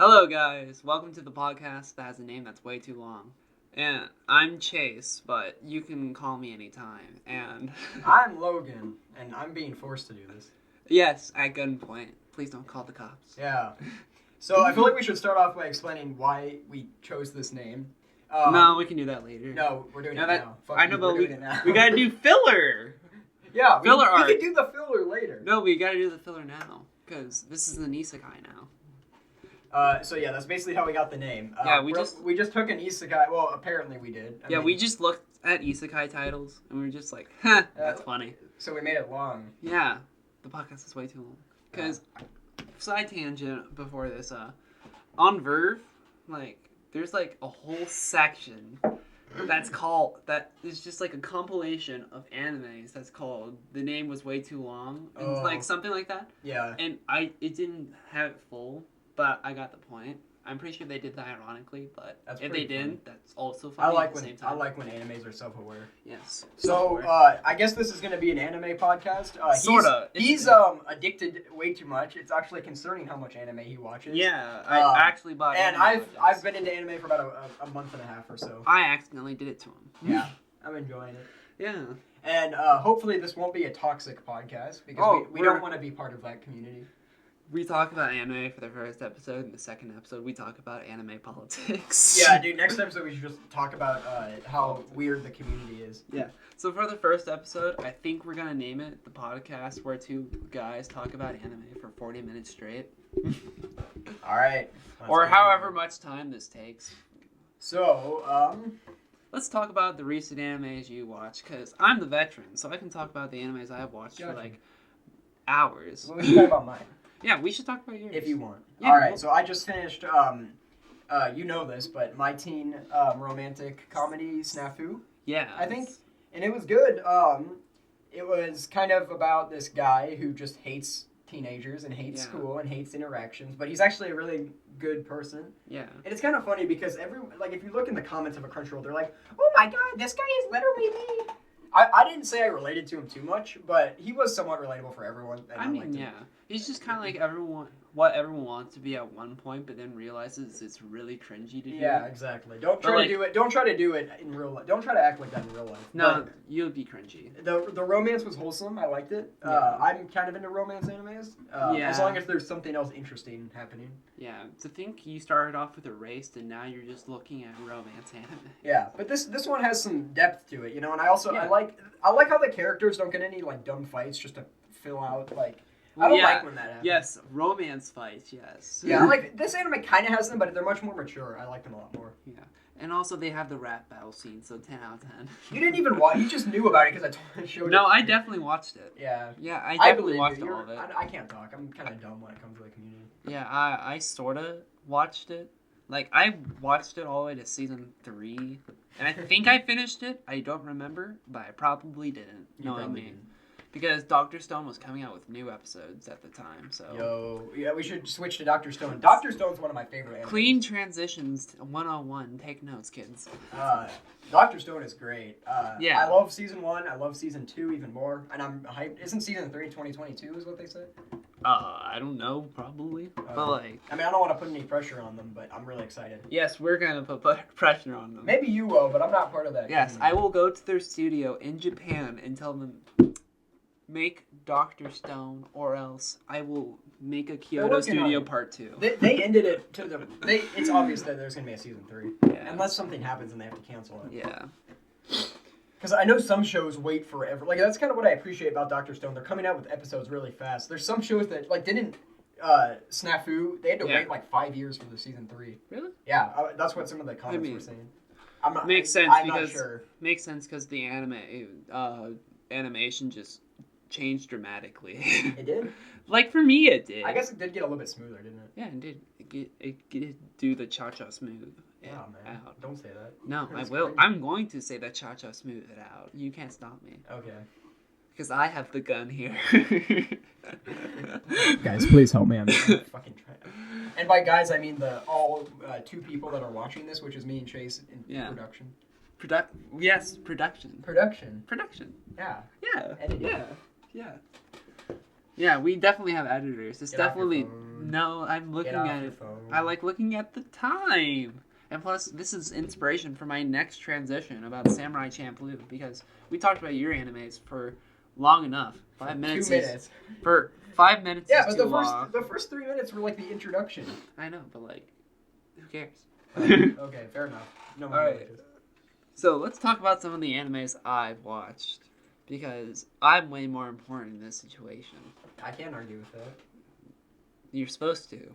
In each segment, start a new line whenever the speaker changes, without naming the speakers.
Hello, guys. Welcome to the podcast that has a name that's way too long. And I'm Chase, but you can call me anytime. And
I'm Logan, and I'm being forced to do this.
Yes, at gunpoint. Please don't call the cops.
Yeah. So I feel like we should start off by explaining why we chose this name.
No, we can do that later.
No, we're doing it now.
I know, but we gotta do filler.
Yeah,
filler art.
We could do the filler later.
No, we gotta do the filler now, because this is an isekai now.
So yeah, that's basically how we got the name.
We
just took an isekai. Well, apparently we did. I mean,
we just looked at isekai titles and we were just like, huh, that's funny.
So we made it long.
Yeah, the podcast is way too long. Because, side tangent before this, on Verve, there's a whole section that is just a compilation of animes that's called The Name Was Way Too Long. And something like that.
Yeah.
And it didn't have it full. But I got the point. I'm pretty sure they did that ironically, but if they didn't, that's also funny at the same time.
I like when animes are self-aware.
Yes.
So, I guess this is going to be an anime podcast.
Sorta.
He's addicted way too much. It's actually concerning how much anime he watches.
Yeah, I actually bought
and
anime
I've been into anime for about a month and a half or so.
I accidentally did it to him.
Yeah, I'm enjoying it.
Yeah.
And hopefully this won't be a toxic podcast, because we don't want to be part of that community.
We talk about anime for the first episode, and the second episode we talk about anime politics.
Yeah, dude, next episode we should just talk about how weird the community is.
Yeah. So for the first episode, I think we're going to name it the podcast where two guys talk about anime for 40 minutes straight.
Alright.
Or however much time this takes.
So,
let's talk about the recent animes you watched, because I'm the veteran, so I can talk about the animes I've watched for hours.
Well, we should talk about mine.
Yeah, we should talk about yours.
If you want.
Yeah,
Alright, so I just finished, you know this, but my teen romantic comedy, Snafu.
Yeah.
I think. And it was good. It was kind of about this guy who just hates teenagers and hates school and hates interactions, but he's actually a really good person.
Yeah.
And it's kind of funny because if you look in the comments of a Crunchyroll, they're like, oh my god, this guy is literally me. I didn't say I related to him too much, but he was somewhat relatable for everyone.
I mean, yeah. He's just kind of like what everyone wants to be at one point, but then realizes it's really cringy to do.
Yeah, exactly. Don't try to do it. Don't try to do it in real life. Don't try to act like that in real life.
No, you'll be cringy.
The romance was wholesome. I liked it. I'm kind of into romance animes. As long as there's something else interesting happening.
Yeah. To think you started off with a race and now you're just looking at romance anime.
Yeah, but this one has some depth to it, you know. And I also I like how the characters don't get any dumb fights just to fill out I don't like when that happens.
Yes, romance fights, yes.
Yeah, this anime kind of has them, but they're much more mature. I like them a lot more.
Yeah. And also they have the rap battle scene, so 10 out of 10.
You didn't even watch, you just knew about it because I showed you.
No, I definitely watched it.
Yeah.
Yeah, I definitely watched all of it.
I can't talk. I'm kind of dumb when it comes to the community.
Yeah, I sort of watched it. I watched it all the way to season 3. And I think I finished it. I don't remember, but I probably didn't. Knowing me. Because Dr. Stone was coming out with new episodes at the time, so...
Yeah, we should switch to Dr. Stone. Dr. Stone's one of my favorite animes.
Clean transitions 101. Take notes, kids.
Dr. Stone is great.
Yeah.
I love season 1. I love season 2 even more. And I'm hyped. Isn't season 3 2022 is what they said?
I don't know, probably. But
I mean, I don't want to put any pressure on them, but I'm really excited.
Yes, we're going to put pressure on them.
Maybe you will, but I'm not part of that.
Yes, community. I will go to their studio in Japan and tell them... Make Dr. Stone, or else I will make a Kyoto Studio Part 2.
They ended it to the... It's obvious that there's going to be a Season 3.
Yeah.
Unless something happens and they have to cancel it.
Yeah.
Because I know some shows wait forever. That's kind of what I appreciate about Dr. Stone. They're coming out with episodes really fast. There's some shows that, didn't... Snafu, they had to wait 5 years for the Season 3.
Really?
Yeah, that's what some of the comments were saying.
Makes sense because the animation just... changed dramatically.
It did?
For me, it did.
I guess it did get a little bit smoother, didn't it?
Yeah, it did. It did do the cha-cha smooth.
Oh, man. Out. Don't say that.
No, I will. Crazy. I'm going to say the cha-cha smooth it out. You can't stop me.
Okay.
Because I have the gun here.
Guys, please help me. I'm fucking trying. And by guys, I mean all 2 people that are watching this, which is me and Chase in production.
Yes, production.
Production.
Yeah.
Editing.
Yeah. We definitely have editors. It's definitely
time.
No, I'm looking
Get off
at
your
it.
phone.
I like looking at the time. And plus, this is inspiration for my next transition about Samurai Champloo, because we talked about your animes for long enough. 5 minutes.
2 minutes.
For 5 minutes
Yeah,
is
but
too long.
the first 3 minutes were like the introduction.
I know, but like, who cares?
Okay, fair enough. No
All
more.
right. So let's talk about some of the animes I've watched, because I'm way more important in this situation.
I can't argue with that.
You're supposed to.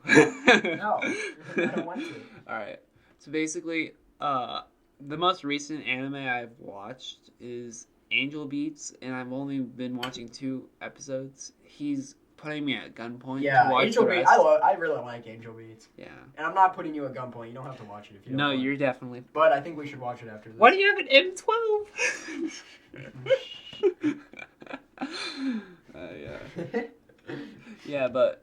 No, I don't want to.
Alright. So basically, the most recent anime I've watched is Angel Beats, and I've only been watching 2 episodes. He's putting me at gunpoint to watch
Angel
the
Beats.
rest.
I really like Angel Beats.
Yeah.
And I'm not putting you at gunpoint. You don't have to watch it if you don't
No,
want.
you're definitely...
But I think we should watch it after this.
Why do you have an M12? Yeah. Yeah, but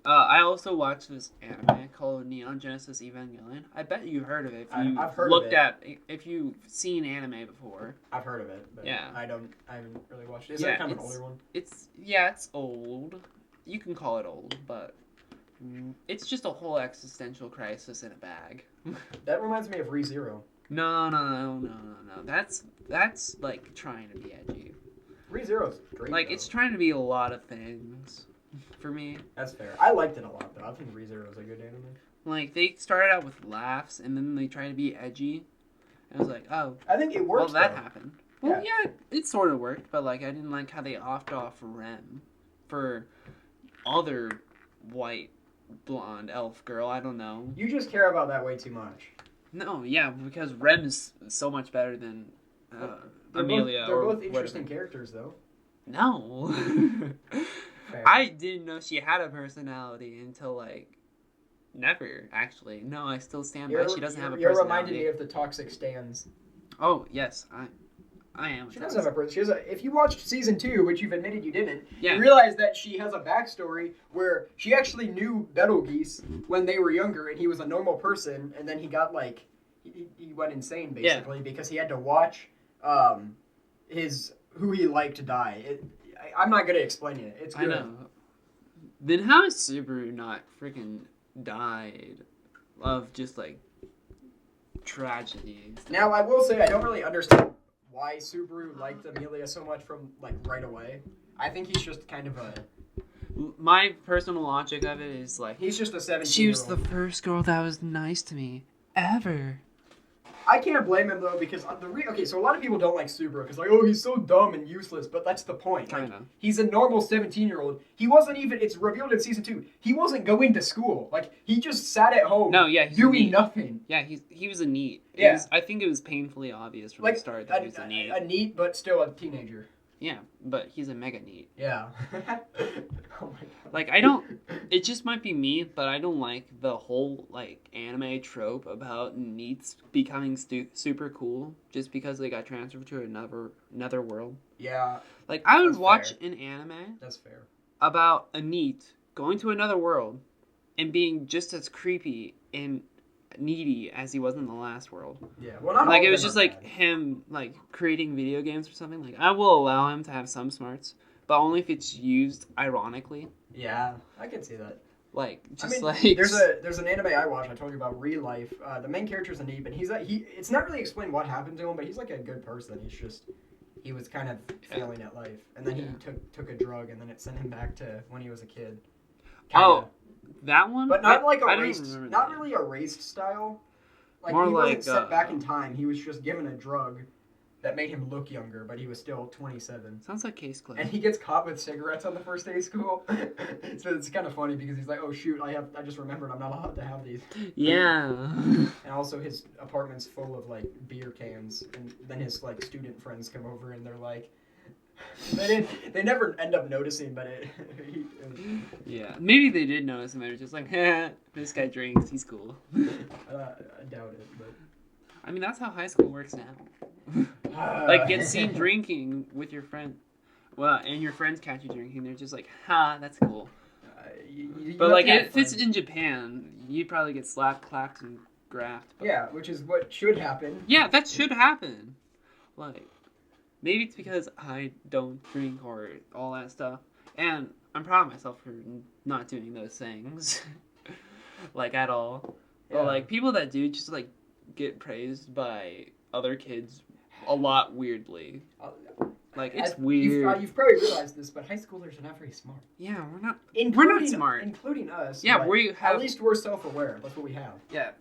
I also watched this anime called Neon Genesis Evangelion. I bet you've heard of it. If you
I've heard of it.
If you've seen anime before.
I've heard of it, but
yeah.
I haven't really watched it. Is that kind of an older one?
It's old. You can call it old, but it's just a whole existential crisis in a bag.
That reminds me of ReZero.
No. That's like trying to be edgy.
ReZero's great.
Like,
though.
it's trying to be a lot of things for me.
That's fair. I liked it a lot, though. I think ReZero's a good anime.
Like, they started out with laughs, and then they tried to be edgy. And I was like, oh.
I think it worked.
Well, that
though.
happened. Well, yeah, it sort of worked, but, like, I didn't like how they offed off Rem for other white, blonde elf girl. I don't know.
You just care about that way too much.
No, yeah, because Rem is so much better than Amelia.
They're both
or
interesting
whatever.
characters, though.
No.
Fair.
I didn't know she had a personality until, like, never, actually. No, I still stand by she doesn't have a personality.
You're reminding me of the toxic stands.
Oh, yes, I am.
She does have a personality. If you watched season 2, which you've admitted you didn't,
Yeah.
you realize that she has a backstory where she actually knew Betelgeuse when they were younger, and he was a normal person, and then he got, like, he went insane, basically, because he had to watch who he liked die. I'm not good at explaining it. It's good.
I know. Then how has Subaru not freaking died of just, like, tragedy?
Now, I will say I don't really understand why Subaru liked Amelia so much from, like, right away. I think he's just kind of
My personal logic of it is, like...
He's just a 17-year-old.
She was the first girl that was nice to me. Ever.
I can't blame him, though, because okay, so a lot of people don't like Subaru, because, like, oh, he's so dumb and useless, but that's the point. Like, he's a normal 17-year-old. He wasn't even, it's revealed in season 2, he wasn't going to school. Like, he just sat at home doing nothing.
Yeah, he was a NEET.
Yeah.
I think it was painfully obvious from the start that he was a NEET.
A NEET, but still a teenager.
Yeah, but he's a mega NEET.
Yeah. Oh my god.
Like, it just might be me, but I don't like the whole, like, anime trope about NEETs becoming super cool just because they got transferred to another world.
Yeah.
Like, I would watch an anime.
That's fair.
About a NEET going to another world and being just as creepy and needy as he was in the last world.
Yeah, well, not
like
all
it was
of them
just
are
like
bad.
him like creating video games or something. Like, I will allow him to have some smarts, but only if it's used ironically.
Yeah, I can see that.
Like, just
there's an anime I watched. I told you about Real Life. The main character's a NEET, but it's not really explained what happened to him, but he's like a good person. He was kind of failing at life, and then he took a drug, and then it sent him back to when he was a kid. Kinda.
Oh, that one,
but not like
I
erased, not really erased style. Like,
more
he
like
wasn't sent back in time. He was just given a drug that made him look younger, but he was still 27.
Sounds like Case Closed.
And he gets caught with cigarettes on the first day of school. So it's kind of funny because he's like, oh shoot, I just remembered I'm not allowed to have these.
Yeah.
And also his apartment's full of like beer cans, and then his like student friends come over and they're like, they never end up noticing, but
yeah, maybe they did notice and they were just like, this guy drinks, he's cool.
I doubt it, but
I mean, that's how high school works now. Like, get seen drinking with your friend. Well, and your friends catch you drinking. They're just like, ha, that's cool. But, like, if it's in Japan, you'd probably get slapped, clapped, and graphed. But...
yeah, which is what should happen.
Yeah, that should happen. Like, maybe it's because I don't drink or all that stuff. And I'm proud of myself for not doing those things, like at all.
Yeah.
But like people that do just like get praised by other kids a lot weirdly. Like it's weird.
You've probably realized this, but high schoolers are not very smart.
Yeah, we're not.
Including,
we're not smart,
including us.
Yeah, we have.
At least we're self-aware. That's what we have.
Yeah,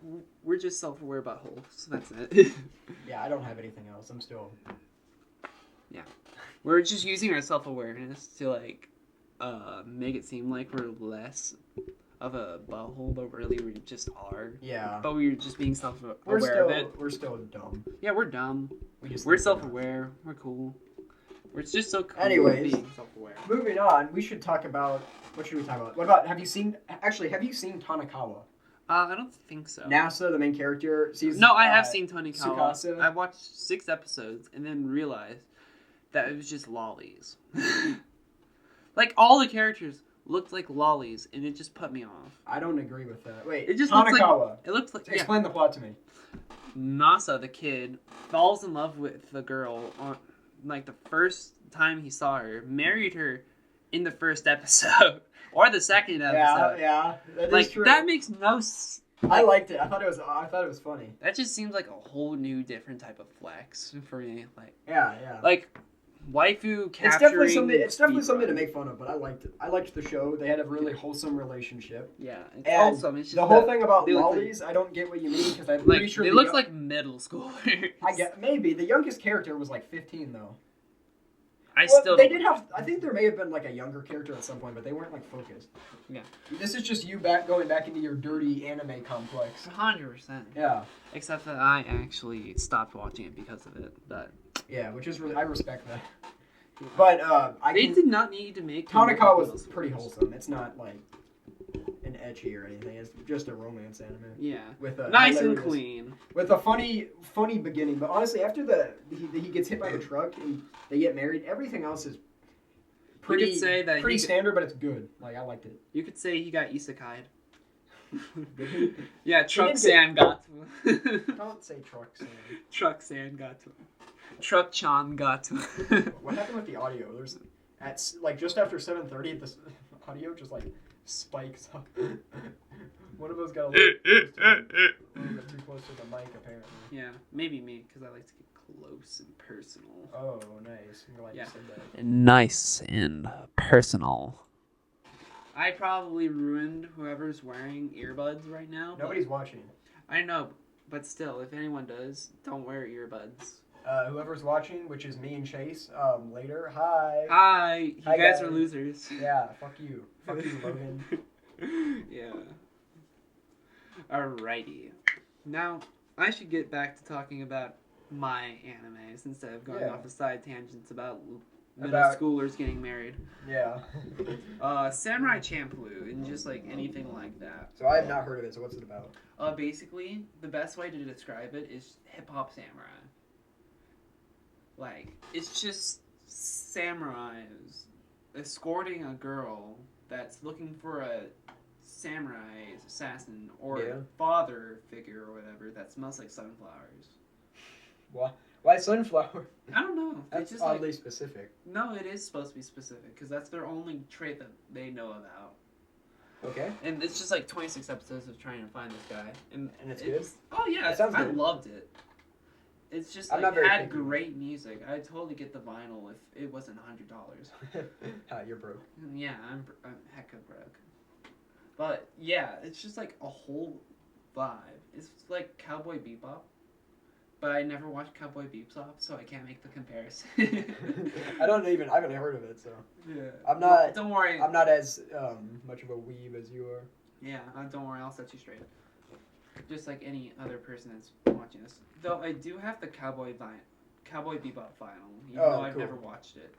we're just self-aware buttholes. So that's it.
Yeah, I don't have anything else. I'm still.
Yeah, we're just using our self-awareness to like make it seem like we're less of a butthole, but really we just are.
Yeah.
But we're just being self-aware of it.
We're still dumb.
Yeah, we're dumb.
We're
self-aware. We're cool. We're just so cool.
Anyways,
being self-aware.
Moving on, we should talk about what should we talk about? What about have you seen Tanakawa?
I don't think so.
NASA, the main character.
No, I have seen Tanakawa.
Tsukasa.
I watched 6 episodes and then realized that it was just lollies. Like all the characters looked like lollies, and it just put me off.
I don't agree with that. Wait,
it just
Tanakawa.
It looks like.
Explain the plot to me.
Nasa, the kid, falls in love with the girl on like the first time he saw her, married her in the first episode or the second episode.
Yeah, that
like
is true.
that makes no sense.
I liked it. I thought it was funny.
That just seems like a whole new different type of flex for me. Like
yeah.
Like waifu capturing.
It's definitely something to make fun of, but I liked it. I liked the show. They had a really wholesome relationship.
Yeah, it's
and
awesome. It's just
the whole thing about lollies, I don't get what you mean because I'm pretty sure
they look like middle schoolers.
I get maybe the youngest character was like 15 though.
I think there may have been like a younger character at some point, but they weren't like focused. Yeah.
This is just you going back into your dirty anime complex.
100%.
Yeah.
Except that I actually stopped watching it because of it. But
yeah, which is really I respect that. Yeah. But
they did not need to make
Tanakawa was pretty wholesome. It's not like an ecchi or anything. It's just a romance anime.
Yeah.
With a
nice and clean.
With a funny beginning. But honestly, after he gets hit by the truck and they get married, everything else is pretty standard, but it's good. Like I liked it.
You could say he got isekai'd. Yeah, Truck-san got to him.
Don't say Truck-san.
Truck-san got to him. Truck-chan got to him.
What happened with the audio? There's at like just after 7:30, this audio just like spikes up. One of us got a little bit too close to the mic, apparently.
Yeah, maybe me, because I like to get close and personal.
Oh, nice. I'm glad you said that.
Nice and personal. I probably ruined whoever's wearing earbuds right now.
Nobody's watching.
I know, but still, if anyone does, don't wear earbuds.
Whoever's watching, which is me and Chase, later, hi.
Hi. You guys are losers.
Yeah, fuck you. Fuck you, Logan.
Yeah. Alrighty. Now, I should get back to talking about my animes instead of going off the side tangents about middle schoolers getting married.
Yeah.
Samurai Champloo and just like anything like that.
So I have not heard of it, so what's it about?
Basically, the best way to describe it is hip-hop samurai. Like, it's just samurais escorting a girl that's looking for a samurai assassin or father figure or whatever that smells like sunflowers.
Why sunflower?
I don't know.
That's
just
oddly specific.
No, it is supposed to be specific because that's their only trait that they know about.
Okay.
And it's just like 26 episodes of trying to find this guy. And
it's good?
Oh, yeah. I loved it. It's just like, had great music. I'd totally get the vinyl if it wasn't $100.
You're broke.
Yeah, I'm hecka broke. But yeah, it's just like a whole vibe. It's like Cowboy Bebop, but I never watched Cowboy Bebop, so I can't make the comparison.
I haven't heard of it, so
yeah.
I'm not.
Don't worry.
I'm not as much of a weeb as you are.
Yeah, don't worry. I'll set you straight. Just like any other person that's watching this. Though I do have the Cowboy Bebop vinyl, even though I've never watched it.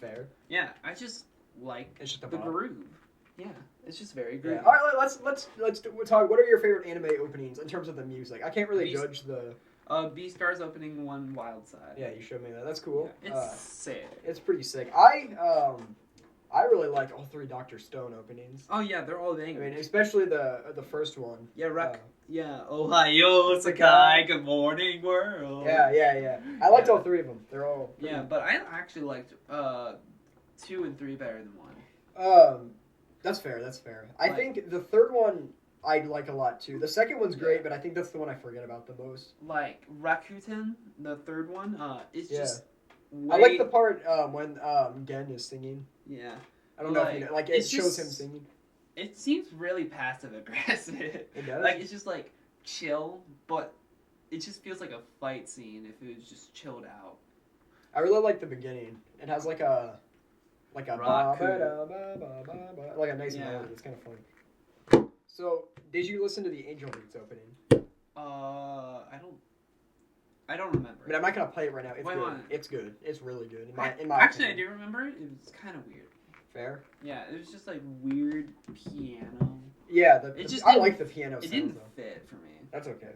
Fair.
Yeah, I just like the groove. Yeah, it's just very groovy.
Yeah. All right, let's talk. What are your favorite anime openings in terms of the music? I can't really judge the.
Beastar's opening one Wild Side.
Yeah, you showed me that. That's cool.
Yeah, it's sick.
It's pretty sick. I really liked all 3 Dr. Stone openings.
Oh yeah, they're all bangers.
I mean, especially the first one.
Yeah, Ohio, Sakai, good morning, world.
Yeah. I liked all 3 of them. They're all.
Yeah, but I actually liked 2 and 3 better than 1.
That's fair. I think the third one I like a lot too. The second one's great, but I think that's the one I forget about the most.
Like Rakuten, the third one, it's just.
I like the part when Gen is singing.
Yeah.
I don't know if you know. Like it shows him singing.
It seems really passive aggressive.
It does.
Like it's just like chill, but it just feels like a fight scene if it was just chilled out.
I really like the beginning. It has like a like a nice melody. It's kind of funny. So, did you listen to the Angel Beats opening?
I don't remember.
I mean, I'm not gonna play it right now. It's good. It's good. It's really good. In my
actually,
opinion.
I do remember it. It was kind of weird.
Fair.
Yeah, it was just like weird piano.
Yeah, I like the piano.
It didn't fit for me.
That's okay.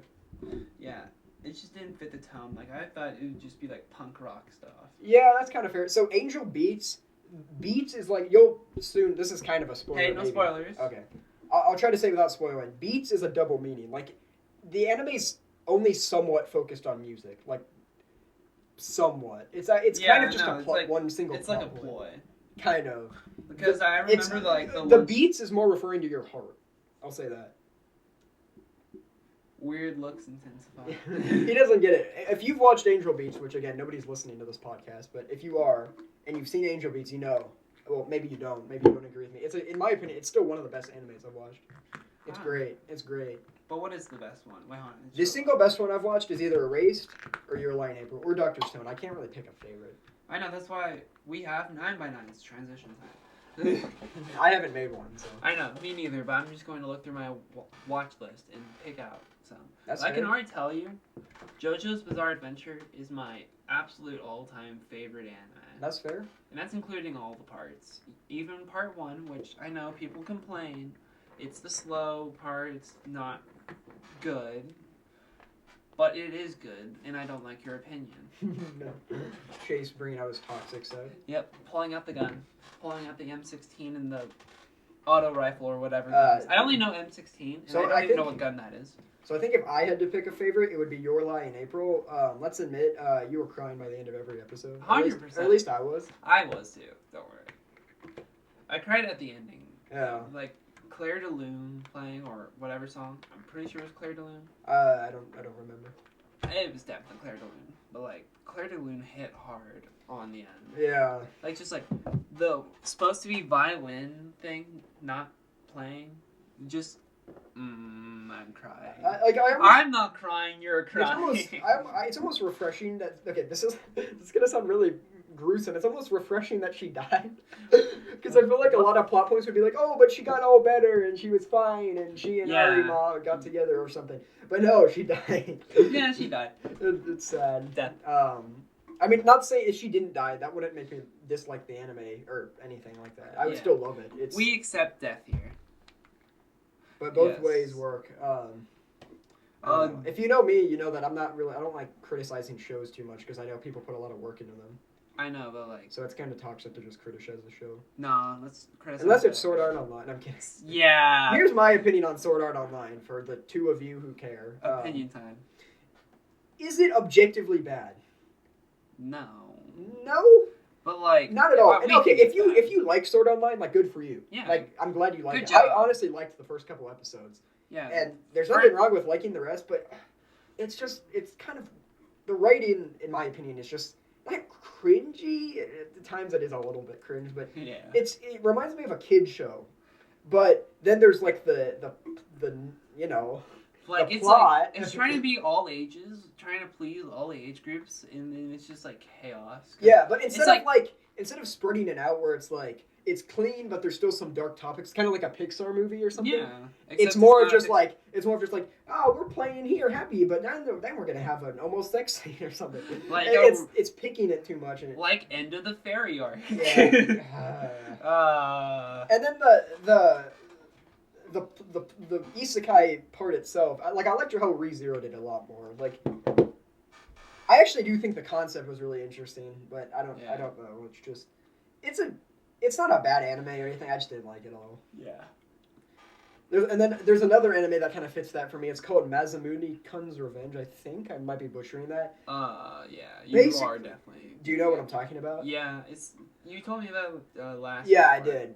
Yeah, it just didn't fit the tone. Like I thought it would just be like punk rock stuff.
Yeah, that's kind of fair. So Angel Beats is like you'll soon. This is kind of a spoiler.
Hey, no spoilers.
Okay, I'll try to say without spoiling. Beats is a double meaning. Like the anime's only somewhat focused on music. Like somewhat. It's kind of just one single.
It's like a ploy.
Kind of.
Because I remember
the beats is more referring to your heart. I'll say that.
Weird looks intensify.
He doesn't get it. If you've watched Angel Beats, which again nobody's listening to this podcast, but if you are and you've seen Angel Beats, you know. Well, maybe you don't. Maybe you don't agree with me. In my opinion, it's still one of the best animes I've watched. It's great. It's great.
But what is the best one? Wait, hold on.
The single best one I've watched is either Erased or Your Lie in April or Dr. Stone. I can't really pick a favorite.
I know, that's why we have 9x9's transition time.
I haven't made one, so.
I know, me neither, but I'm just going to look through my watch list and pick out some. I can already tell you, JoJo's Bizarre Adventure is my absolute all-time favorite anime.
That's fair.
And that's including all the parts. Even part 1, which I know people complain, it's the slow part, it's not good. But it is good, and I don't like your opinion.
No. Chase bringing out his toxic side.
Yep, pulling out the gun. Pulling out the M16 and the auto rifle or whatever. I only know M16, and so I don't even know what gun that is.
So I think if I had to pick a favorite, it would be Your Lie in April. Let's admit, you were crying by the end of every episode.
100%.
At least I was.
I was too, don't worry. I cried at the ending.
Yeah.
Like, Claire de Lune playing, or whatever song. I'm pretty sure it was Claire de Lune.
I don't remember.
It was definitely Claire de Lune. But, like, Claire de Lune hit hard on the end.
Yeah.
Like, just, like, the supposed to be violin thing not playing. Just, I'm crying. I'm not crying, you're crying.
It's almost refreshing that, okay, this is going to sound really gruesome. It's almost refreshing that she died. Because I feel like a lot of plot points would be like, oh, but she got all better and she was fine and she and Arima got together or something. But no, she died.
Yeah, she died.
It's sad.
Death.
I mean, not to say if she didn't die, that wouldn't make me dislike the anime or anything like that. I would still love it.
We accept death here.
But both ways work. If you know me, you know that I don't like criticizing shows too much because I know people put a lot of work into them.
I know, but like...
So it's kind of toxic to just criticize the show.
Nah, let's criticize...
Unless it's Sword Art Online. I'm kidding.
Yeah!
Here's my opinion on Sword Art Online for the two of you who care.
Opinion time.
Is it objectively bad?
No.
No?
But like...
Not at all. And okay, if you like Sword Art Online, like, good for you.
Yeah.
Like, I'm glad you like it.
Job.
I honestly liked the first couple episodes.
Yeah.
And there's nothing wrong with liking the rest, but it's kind of... The writing, in my opinion, is just... Not cringy. At the times it is a little bit cringe, but it reminds me of a kid show. But then there's like the you know,
like
the
it's
plot.
Like it's trying to be all ages, trying to please all age groups, and then it's just like chaos.
Yeah, but instead of spreading it out where it's like it's clean, but there's still some dark topics, kind of like a Pixar movie or something.
Yeah,
it's more just like oh, we're playing here happy, but then we're gonna have an almost sex scene or something. Like it's picking it too much, and
like End of the Fairy arc.
Yeah. And then the isekai part itself, I liked how ReZero did a lot more. Like, I actually do think the concept was really interesting, but I don't know. It's just it's not a bad anime or anything. I just didn't like it all. Yeah. There's another anime that kind of fits that for me. It's called Masamune-kun's Revenge. I think I might be butchering that.
Yeah, you are definitely.
Do you know what I'm talking about?
Yeah, you told me about last.
Yeah, I did.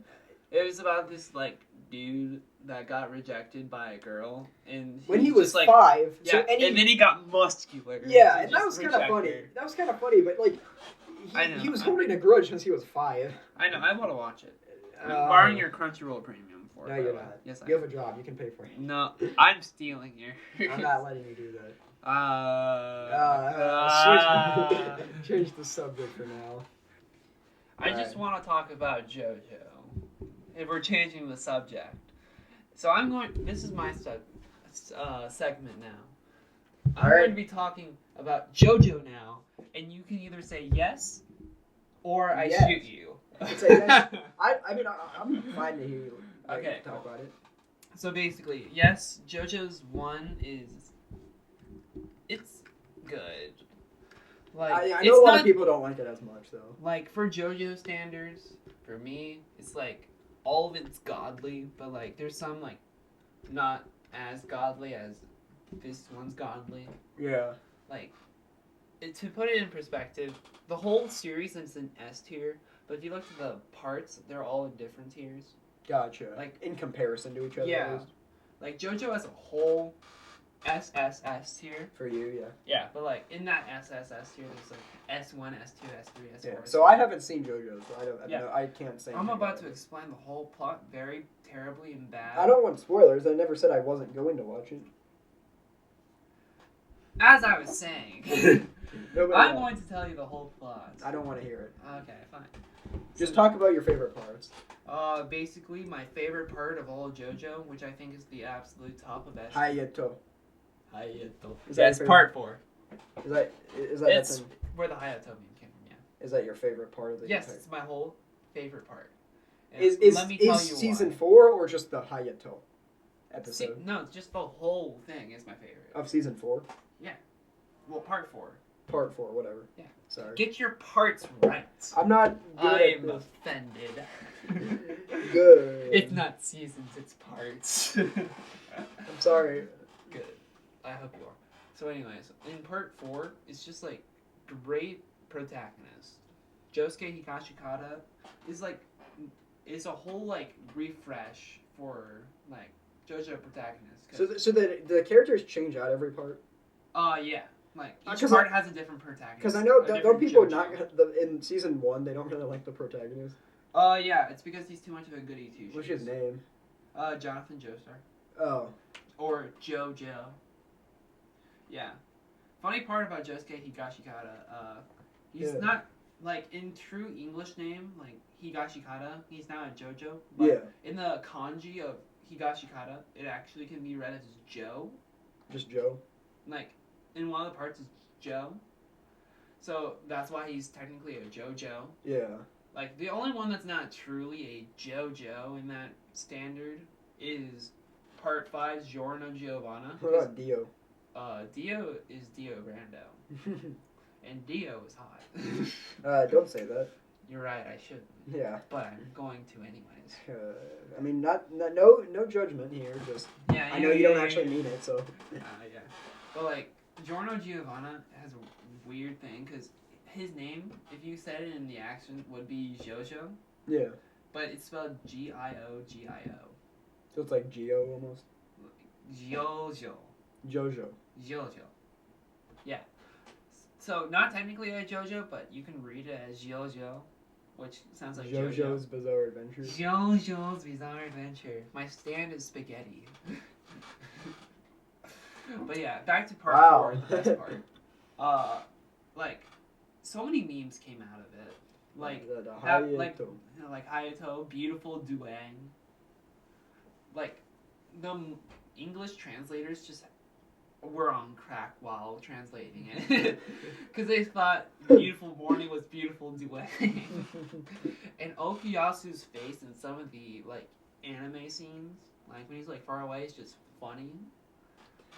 It was about this like dude that got rejected by a girl, and
when he was
just, like,
5.
Yeah,
So,
and then he got muscular.
Yeah,
to
and that
just
was kind of
reject
funny.
her.
That was kind of funny, but like,
I know.
he was holding a grudge since he was 5.
I know. I want to watch it. I'm borrowing your Crunchyroll premium for it.
No,
by
you're
the way.
not.
Yes, I
You
am.
have a job. You can pay for it.
No, I'm stealing yours.
I'm not letting you do that. Change the subject for now.
I just want to talk about JoJo. If we're changing the subject. So I'm going. This is my segment now. I'm going to be talking about JoJo now, and you can either say yes, or I shoot you.
Yes. I mean, I'm fine to hear you.
Okay,
talk about it.
So basically, yes, JoJo's 1 is... It's good. Like,
I know a lot of people don't like it as much, though.
Like, for JoJo standards, for me, it's like, all of it's godly, but like, there's some, like, not as godly as this one's godly.
Yeah.
Like, to put it in perspective, the whole series is in S tier, but if you look at the parts, they're all in different tiers.
Gotcha.
Like,
in comparison to each other.
Yeah. Like, JoJo as a whole, SSS tier.
For you, yeah.
Yeah, but like, in that SSS tier, there's like S1, S2, S3, S4.
Yeah.
S5.
So I haven't seen JoJo, so I can't say.
I'm about to explain the whole plot very terribly and bad.
I don't want spoilers. I never said I wasn't going to watch it.
As I was saying, I'm going to tell you the whole plot.
I don't want to hear it.
Okay, fine.
Just talk about your favorite parts.
Basically, my favorite part of all JoJo, which I think is the absolute top of S.
Hayato.
That's part 4.
Is that
It's where the Hayato meme came from, yeah.
Is that your favorite part of the
Yes, it's my whole favorite part.
Let me tell you season why. 4 or just the Hayato episode?
No, it's just the whole thing is my favorite.
Of season 4?
Yeah. Well, part 4.
Part 4, whatever.
Yeah.
Sorry.
Get your parts right.
I'm not good
I'm offended.
Good.
It's not seasons, it's parts.
I'm sorry.
Good. I hope you are. So anyways, in part 4, it's just like great protagonist. Josuke Higashikata is a whole like refresh for like JoJo protagonists.
So the characters change out every part?
Yeah. Like each part has a different protagonist.
Because I know don't people not in season 1 they don't really like the protagonist.
Yeah, it's because he's too much of a goody two shoes.
What's his name?
Jonathan Joestar.
Oh.
Or JoJo. Yeah. Funny part about Josuke Higashikata, he's not like in true English name, like Higashikata, he's not a JoJo. But in the kanji of Higashikata, it actually can be read as Joe.
Just Joe?
Like, in one of the parts is Joe. So that's why he's technically a JoJo.
Yeah.
Like, the only one that's not truly a JoJo in that standard is part 5's Giorno Giovanna.
What about Dio?
Dio is Dio Brando. And Dio is hot.
Don't say that.
You're right, I shouldn't.
Yeah.
But I'm going to anyways.
I mean, no judgment here, just...
Yeah,
I know you don't actually mean it, so...
Yeah. But, like, Giorno Giovanna has a weird thing, because his name, if you said it in the accent, would be Jojo.
Yeah.
But it's spelled Gio.
So it's like Gio almost?
Jojo.
Jojo.
Yeah. So, not technically a JoJo, but you can read it as Jojo, which sounds like
JoJo's Bizarre Adventure.
JoJo's Bizarre Adventure. My stand is spaghetti. But yeah, back to part 4, the best part. Like, so many memes came out of it. Like, like Hayato, beautiful Duang. Like, the English translators just were on crack while translating it. Because they thought beautiful morning was beautiful Duang. And Okuyasu's face in some of the, like, anime scenes, like, when he's, like, far away, is just funny.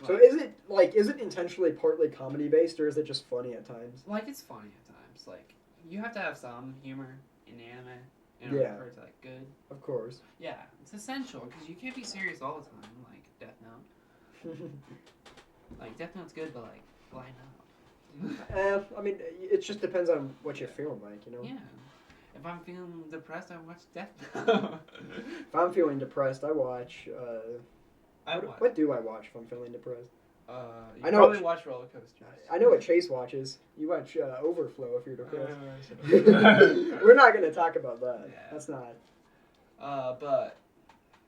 Like,
so is it intentionally partly comedy based, or is it just funny at times?
Like, it's funny at times. Like, you have to have some humor in anime in order for it to, like, good.
Of course.
Yeah, it's essential, because you can't be serious all the time, like Death Note. Like, Death Note's good, but, like, why not?
I mean, it just depends on what you're feeling like, you know?
Yeah. If I'm feeling depressed, I watch Death Note.
If I'm feeling depressed, I watch. What do I watch if I'm feeling depressed?
You probably watch Roller Coasters.
I know what Chase watches. You watch Overflow if you're depressed. We're not going to talk about that. Yeah. That's not.
But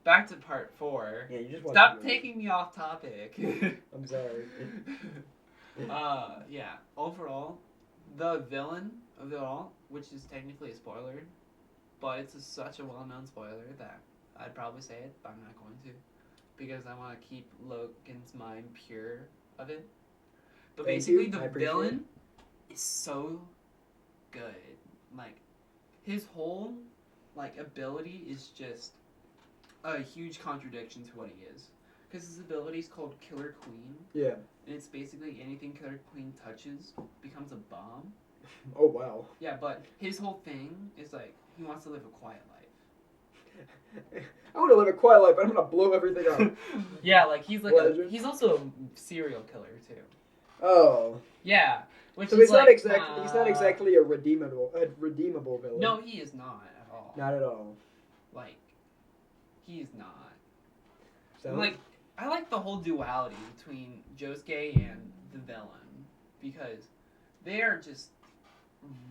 back to part 4.
Yeah, you just
stop taking me off topic.
I'm sorry.
Yeah. Overall, the villain of it all, which is technically a spoiler, but it's such a well-known spoiler that I'd probably say it, but I'm not going to, because I want to keep Logan's mind pure of it. But basically, the villain is so good. Like, his whole ability is just a huge contradiction to what he is. Because his ability is called Killer Queen. Yeah. And it's basically anything Killer Queen touches becomes a bomb.
Oh, wow.
Yeah, but his whole thing is he wants to live a quiet life.
I want to live a quiet life, but I'm going to blow everything up.
Yeah, he's also a serial killer, too.
Oh.
Yeah. Which
so he's not exactly a redeemable villain.
No, he is not at all.
Not at all.
He is not.
So?
I like the whole duality between Josuke and the villain, because they are just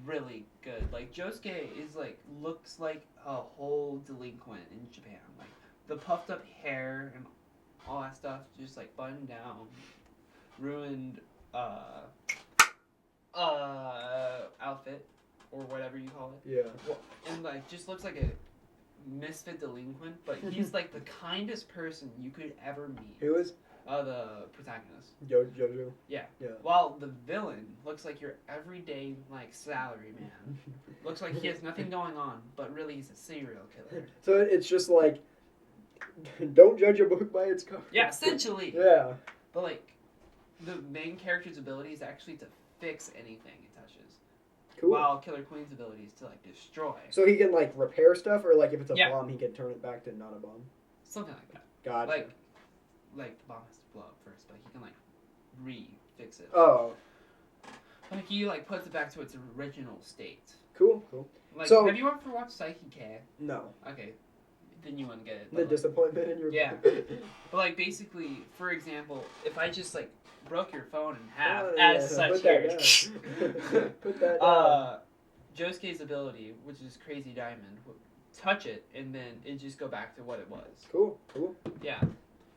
really good. Josuke is looks like a whole delinquent in Japan. The puffed up hair and all that stuff, just buttoned down, ruined outfit or whatever you call it.
Yeah.
And just looks like a misfit delinquent, but he's the kindest person you could ever meet.
Who is?
The protagonist.
Jojo.
Yeah. While the villain looks like your everyday salary man. Looks like he has nothing going on, but really he's a serial killer.
So it's just don't judge a book by its cover.
Yeah, essentially.
Yeah.
But the main character's ability is actually to fix anything it touches. Cool. While Killer Queen's ability is to destroy.
So he can repair stuff, or if it's a bomb, he can turn it back to not a bomb.
Something like that.
Gotcha.
The bomb has to blow up first, but he can re-fix it.
Oh.
He puts it back to its original state.
Cool.
So have you ever watched Psyche K?
No.
Okay. Then you wouldn't get it.
The disappointment in your
But basically, for example, if I just broke your phone in half as such here.
Put that down.
Josuke's ability, which is Crazy Diamond, would touch it and then it just go back to what it was.
Cool.
Yeah.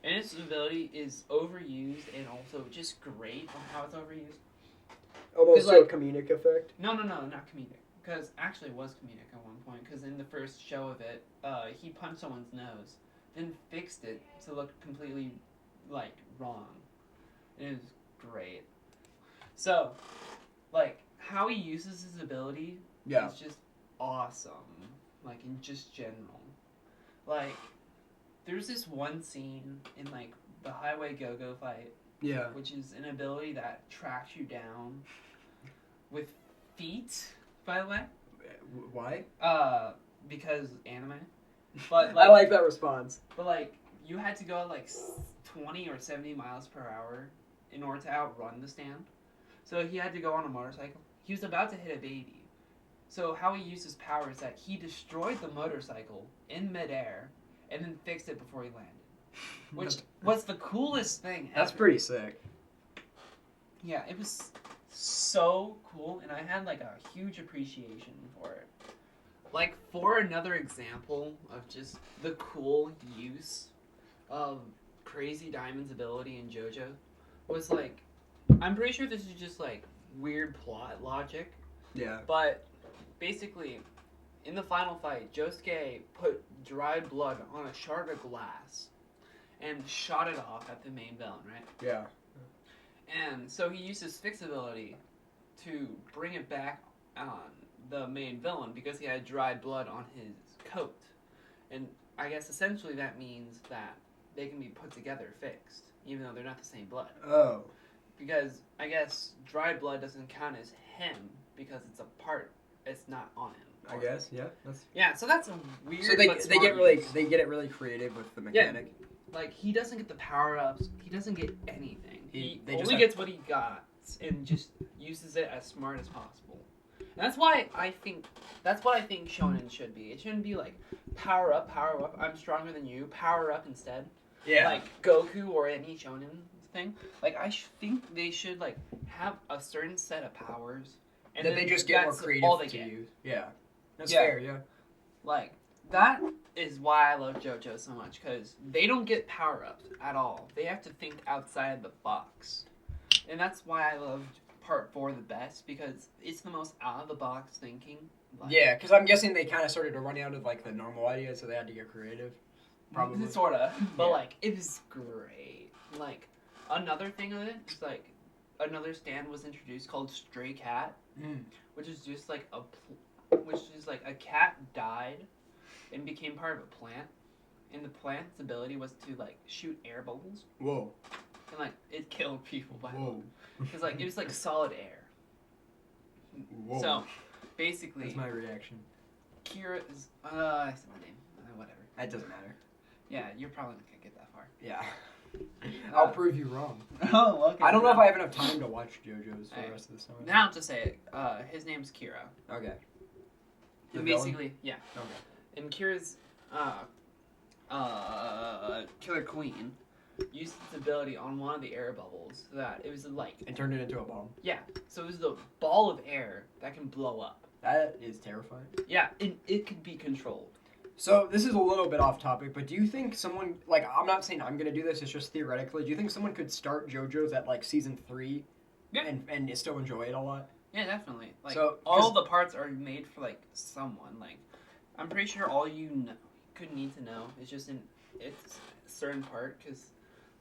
And its ability is overused and also just great on how it's overused.
Almost a comedic effect?
No, not comedic. Because actually it was comedic at one point. Because in the first show of it, he punched someone's nose, then fixed it to look completely, wrong. It was great. So, how he uses his ability is just awesome. In just general. There's this one scene in, the Highway Go-Go fight.
Yeah.
Which is an ability that tracks you down with feet, by the way.
Why?
Because anime. But
I like that response.
But you had to go 20 or 70 miles per hour in order to outrun the stand. So he had to go on a motorcycle. He was about to hit a baby. So how he used his power is that he destroyed the motorcycle in midair and then fixed it before he landed. Which was the coolest thing ever.
That's pretty sick.
Yeah, it was so cool, and I had a huge appreciation for it. For another example of just the cool use of Crazy Diamond's ability in JoJo was I'm pretty sure this is just weird plot logic.
Yeah.
But basically, in the final fight, Josuke put dried blood on a shard of glass and shot it off at the main villain, right?
Yeah.
And so he used his fix ability to bring it back on the main villain because he had dried blood on his coat. And I guess essentially that means that they can be put together fixed, even though they're not the same blood.
Oh.
Because I guess dried blood doesn't count as him because it's a part, it's not on him.
I guess, yeah.
Yeah, so that's a weird.
So they get it really creative with the mechanic.
Yeah, he doesn't get the power ups. He doesn't get anything. He only
just
gets what he got and just uses it as smart as possible. That's why I think that's what I think shonen should be. It shouldn't be like power up, I'm stronger than you, power up instead.
Yeah.
Like Goku or any shonen thing. Like I think they should like have a certain set of powers
and that they just get more creative to use. Yeah. That's fair, yeah.
Like that is why I love JoJo so much, because they don't get power ups at all. They have to think outside the box. And that's why I love part 4 the best, because it's the most out of the box thinking. Like,
yeah, because I'm guessing they kind of started to run out of like the normal ideas, so they had to get creative. Probably.
Sort of. But like, it was great. Like, another thing of it is like, another stand was introduced called Stray Cat, which is just like a cat died and became part of a plant, and the plant's ability was to like shoot air bubbles.
Whoa.
And like it killed people by because like it was like solid air.
Whoa.
So basically,
that's my reaction.
Kira is I said my name. Whatever.
That doesn't matter.
Yeah, you're probably not gonna get that far.
Yeah. I'll prove you wrong.
Oh, okay.
I don't know if I have enough time to watch JoJo's for the rest of the summer.
Now to say it, his name's Kira.
Okay.
And basically, yeah.
Okay.
And Kira's Killer Queen used its ability on one of the air bubbles so that it was like
and turned it into a bomb.
Yeah. So it was the ball of air that can blow up.
That is terrifying.
Yeah, it could be controlled.
So this is a little bit off topic, but do you think someone, like, I'm not saying I'm gonna do this, it's just theoretically, do you think someone could start JoJo's at like season 3 and still enjoy it a lot?
Yeah, definitely. Like,
so,
all the parts are made for like someone. Like, I'm pretty sure all you could need to know is just it's a certain part, because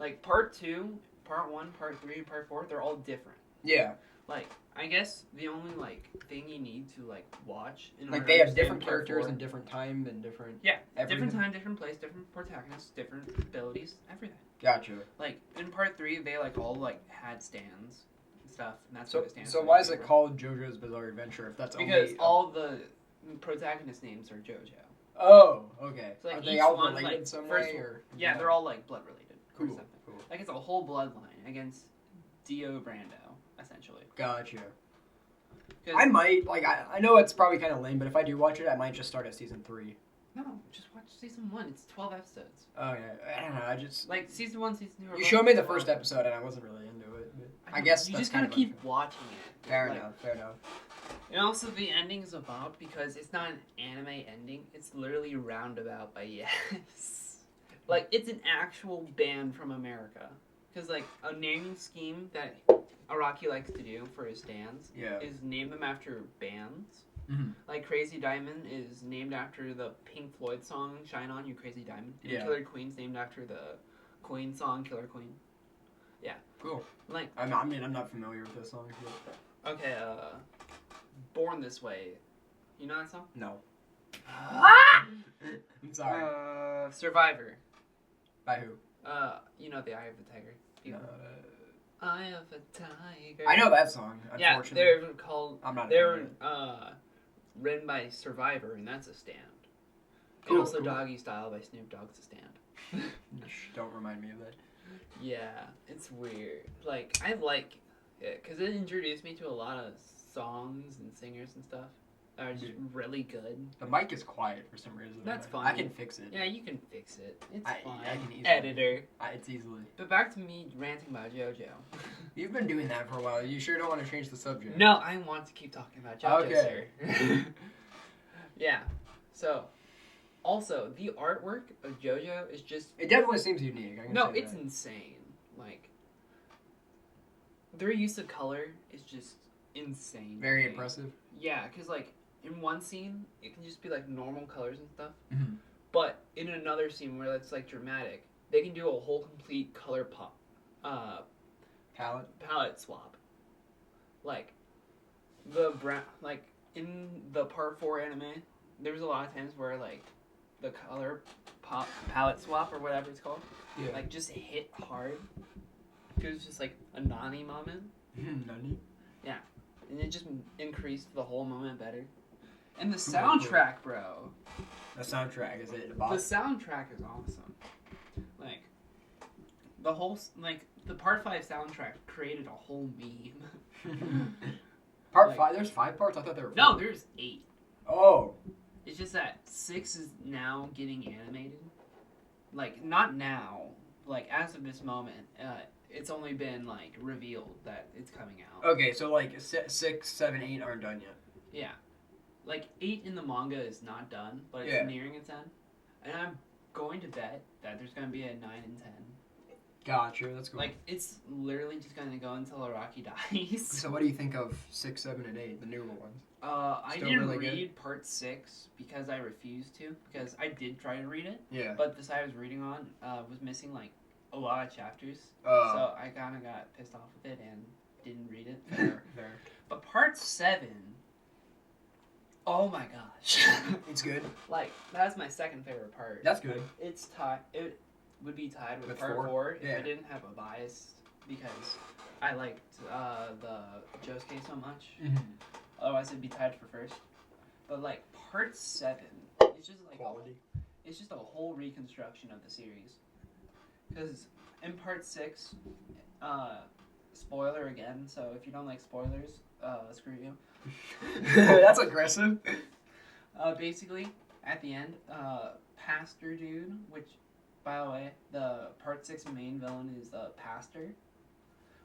like part 2, part 1, part 3, part 4, they're all different.
Yeah.
Like, I guess the only like thing you need to like watch in
like they have different characters and different time and different everything.
Different time, different place, different protagonists, different abilities, everything.
Gotcha.
Like in part 3, they like all like had stands and stuff, and that's
so
what it stands
so
for.
why is it called JoJo's Bizarre Adventure if that's
because
only
all the protagonist names are JoJo.
Oh, okay.
So, like,
are they all
one,
related
like,
some way or?
Yeah, they're all like blood related or
Cool.
something.
Cool.
Like it's a whole bloodline against Dio Brando, essentially.
Gotcha. I might, like, I know it's probably kind of lame, but if I do watch it, I might just start at season 3.
No, just watch season 1. It's 12 episodes.
Oh, yeah. I don't know, I just...
Like, season 1, season 2...
You showed me the first episode, and I wasn't really into it, but I guess
you
that's
just gotta
kind of
keep watching it.
Fair enough.
And also, the ending's about, because it's not an anime ending, it's literally Roundabout by Yes. Like, it's an actual band from America. Because, like, a naming scheme that Araki likes to do for his stands is name them after bands.
Mm-hmm.
Like Crazy Diamond is named after the Pink Floyd song "Shine On You Crazy Diamond." And Killer Queen's named after the Queen song "Killer Queen." Yeah.
Cool.
Like
I'm not familiar with this song. But...
Okay. Born This Way. You know that song?
No.
I'm
sorry.
Survivor.
By who?
You know the Eye of the Tiger. Eye of a Tiger.
I know that song.
Yeah, they're called.
I'm not.
They're written by Survivor, and that's a stand.
Cool,
and also
cool.
Doggy Style by Snoop Dogg's a stand.
Don't remind me of that.
Yeah, it's weird. Like I like it because it introduced me to a lot of songs and singers and stuff that are just really good.
The mic is quiet for some reason.
That's fine.
I can fix it.
Yeah, you can fix it. It's fine.
I can easily.
Editor.
It's easily.
But back to me ranting about JoJo.
You've been doing that for a while. You sure don't want to change the subject?
No, I want to keep talking about JoJo,
okay.
sir. Yeah. So, also, the artwork of JoJo is just...
It definitely seems unique.
It's insane. Like, their use of color is just insane.
Very impressive.
Yeah, because, like, in one scene, it can just be, like, normal colors and stuff.
Mm-hmm.
But in another scene where it's, like, dramatic, they can do a whole complete color palette swap. Like, the brown... Like, in the part 4 anime, there was a lot of times where, like, the color palette swap, or whatever it's called, like, just hit hard. It was just, like, a Nani moment.
Nani?
Yeah. And it just increased the whole moment better. And the soundtrack, bro.
The soundtrack, is it?
The soundtrack is awesome. Like, the whole, like, the part 5 soundtrack created a whole meme.
Part 5? There's 5 parts? I thought there were 4.
No, there's 8.
Oh.
It's just that 6 is now getting animated. Like, not now. Like, as of this moment, it's only been, like, revealed that it's coming out.
Okay, so, like, 6, 7, 8 aren't done yet.
Yeah. Like, 8 in the manga is not done, but it's nearing its end. And I'm going to bet that there's going to be a 9 and 10.
Gotcha, that's cool.
Like, it's literally just going to go until Araki dies.
So what do you think of 6, 7, and 8, the newer ones?
I
Still
didn't
really
read part 6 because I refused to. Because I did try to read it.
Yeah.
But the site I was reading on was missing, like, a lot of chapters. So I kind of got pissed off with it and didn't read it.
Fair.
But part 7... Oh my gosh.
It's good.
Like, that's my second favorite part.
That's good.
It's tied. It would be tied with part
4?
4 if I didn't have a bias because I liked the Josuke so much.
Mm-hmm.
Otherwise, it'd be tied for first. But like part 7, it's just like it's just a whole reconstruction of the series. Because in part 6, spoiler again. So if you don't like spoilers, screw you.
That's aggressive.
Basically, at the end, Pastor Dude, which, by the way, the part 6 main villain is the Pastor,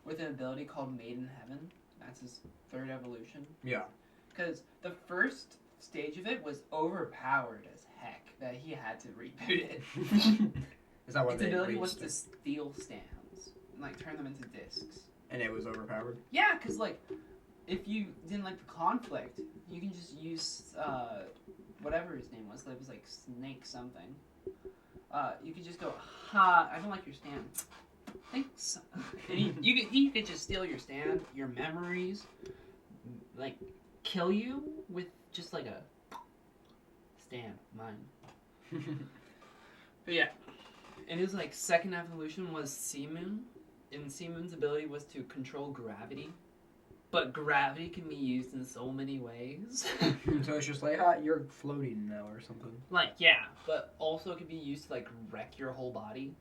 with an ability called Made in Heaven. That's his 3rd evolution.
Yeah.
Because the first stage of it was overpowered as heck, that he had to reboot it.
Is that what
its ability was to steal stands, and like turn them into discs.
And it was overpowered?
Yeah, because like, if you didn't like the conflict, you can just use whatever his name was. It was like Snake something. You could just go, ha! I don't like your stand. Thanks. And he could just steal your stand, your memories, like kill you with just like a stand mine. But yeah, and his like 2nd evolution was Seamoon, and Seamoon's ability was to control gravity. But gravity can be used in so many ways.
So it's just like, you're floating now or something.
Like, yeah, but also it could be used to, like, wreck your whole body.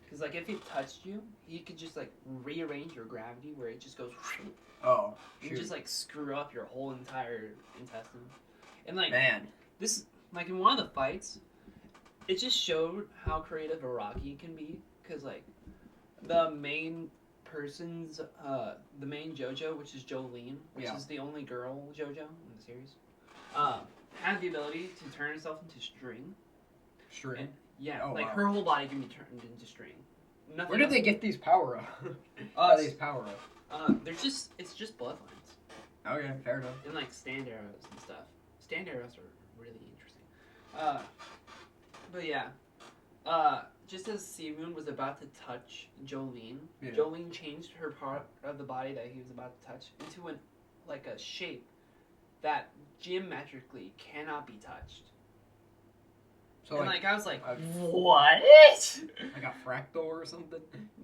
Because, like, if it touched you, you could just, like, rearrange your gravity where it just goes...
Oh, shoot.
And just, like, screw up your whole entire intestine. And, like...
Man.
This, like, in one of the fights, it just showed how creative Araki can be. Because, like, the main... person's the main JoJo, which is Jolene, which is the only girl JoJo in the series, had the ability to turn herself into string.
String?
And, yeah, her whole body can be turned into string. Nothing
Where did they get these power up? These power up?
It's just bloodlines.
Okay, fair enough.
And like stand arrows and stuff. Stand arrows are really interesting. But yeah. Just as Seamoon was about to touch Jolene, Jolene changed her part of the body that he was about to touch into a shape that geometrically cannot be touched. So and I was like, what?
Like a fractal or something?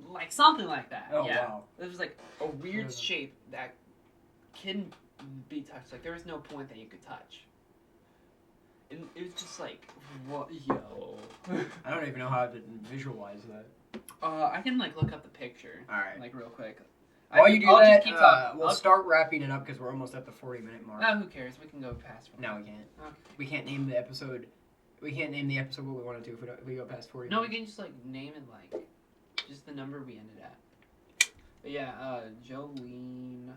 Like something like that.
Oh,
yeah.
Wow.
It was like a weird shape that can be touched. Like there was no point that you could touch. And it was just like, what, yo.
I don't even know how to visualize that.
I can like look up the picture.
All right.
Like real quick.
While you do that, we'll start wrapping it up because we're almost at the 40-minute mark.
Oh, who cares? We can go past 40.
No, we can't.
Okay.
We can't name the episode. We can't name the episode what we want to do if we go past 40
No,
minutes.
we can just like name it like just the number we ended at. But yeah, Jolene.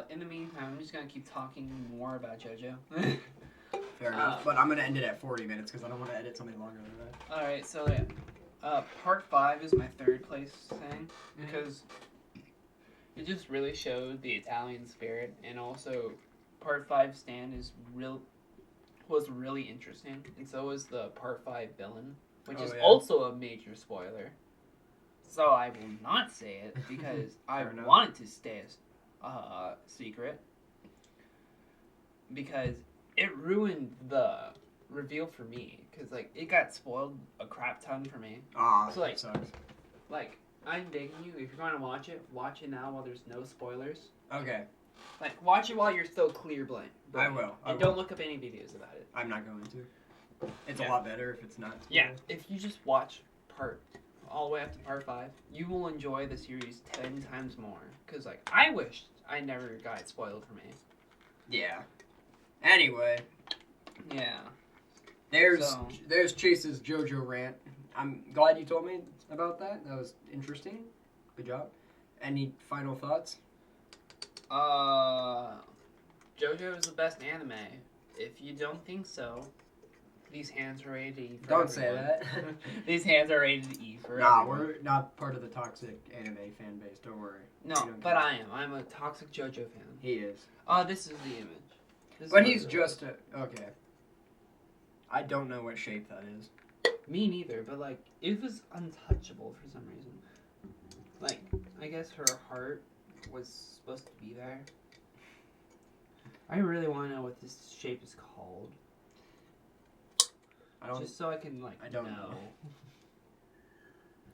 In the meantime, I'm just gonna keep talking more about JoJo.
Fair enough, but I'm gonna end it at 40 minutes because I don't want to edit something longer than that.
All right, so yeah, part 5 is my 3rd place thing because it just really showed the Italian spirit, and also part 5 stand was really interesting, and so was the part 5 villain, which is also a major spoiler. So I will not say it because I wanted to stay a secret because it ruined the reveal for me because like it got spoiled a crap ton for me.
So
like,
sucks.
Like I'm begging you, if you're going to watch it now while there's no spoilers.
Okay.
Like watch it while you're still clear blind.
I will.
And don't look up any videos about it.
I'm not going to. It's a lot better if it's not spoiled.
Yeah. If you just watch part all the way up to part 5, you will enjoy the series 10 times more. Because, like, I wished I never got it spoiled for me.
Yeah. Anyway.
Yeah.
There's Chase's JoJo rant. I'm glad you told me about that. That was interesting. Good job. Any final thoughts?
JoJo is the best anime. If you don't think so, these hands are rated E for
Don't
everyone.
say that.
These hands are rated E for
Nah,
everyone.
we're not part of the toxic anime fan base. Don't worry.
No, but I am. I'm a toxic JoJo fan.
He is.
This is the image.
But he's just a... Okay. I don't know what shape that is.
Me neither, but, like, it was untouchable for some reason. Like, I guess her heart was supposed to be there. I really want to know what this shape is called. Just so I can, like,
I don't know.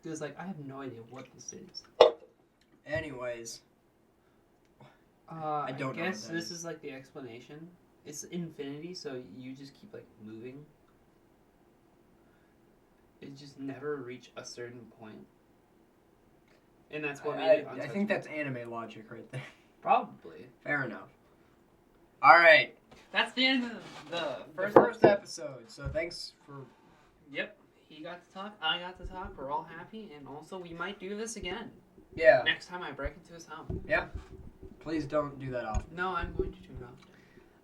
Because, like, I have no idea what this is.
Anyways.
I
don't know
guess
what that
this is, like, the explanation. It's infinity, so you just keep, like, moving. It just never reach a certain point. And that's what made it untouchable.
I think that's anime logic right there.
Probably.
Fair enough. Alright.
That's the end of the
first episode. So thanks for...
Yep. He got to talk. I got to talk. We're all happy. And also, we might do this again.
Yeah.
Next time I break into his home.
Yeah. Please don't do that often.
No, I'm going to do it often.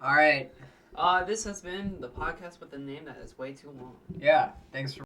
Alright.
This has been the podcast with a name that is way too long.
Yeah. Thanks for